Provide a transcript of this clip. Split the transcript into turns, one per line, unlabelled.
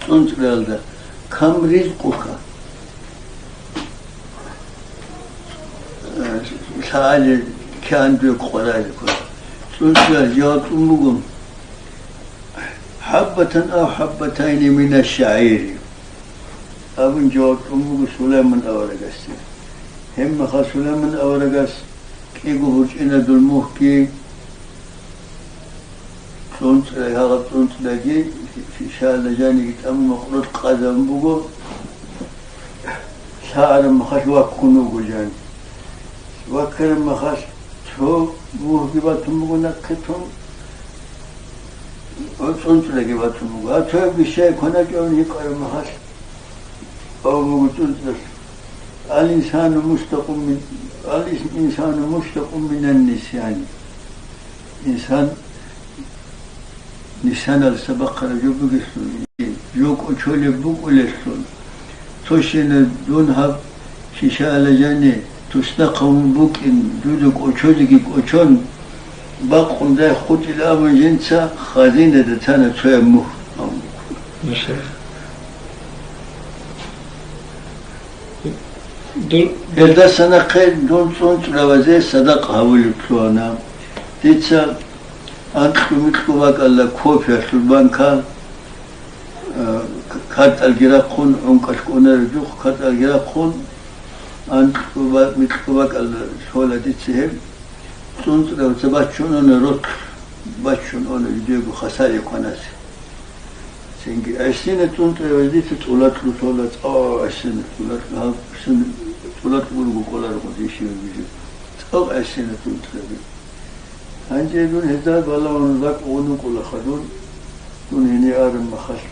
წუნწრალდა ქამრის ყუხა საალი كان قرالك صنصر جاكمكم حبة أو حبتين من الشعير أبن جاكمكم سليمان أورقس هم خا سليمان أورقس كي قبرج إنا دلموه كي صنصر هذا صنصر لجي في شال جاني أم مخلط قدم بقو شعر مخش وكنو بجاني وكر مخش شو موهباتهم مغنى كتهم وصنصر لجيباتهم مغنى أتوه بشيء كنا جون يقر مخش أو مغنى الإنسان مشتق من النسيان إنسان نسان السبق رجوب بقسون جوك أشول بوك ولسون توشين دونها شيشال جاني تستقم بوك إن جودك أشولك أشون باقون ده خود الأمر جنسا خزينة دتانا تويمه إذا سنة قيد دون صنط لوزي صدق هول بلوانا ديتسا أنتو متكوباك الله كوفيا سلبانكا كات الجراقون عنكشكونا رجوخ كات الجراقون أنتو متكوباك الله شولا ديتسهم صنط لوزي باتشون أنا روك باتشون أنا يديقو خساري كوناس سنجي أشتين صنط لوزي تطولات لطولات أشتين تطولات لها طولات بلغو كولار قديشي وبيجي أو أشتين صنط لوزي هنجي دون هزار والله ونذاك ونقول خدون دون هني آرم مخش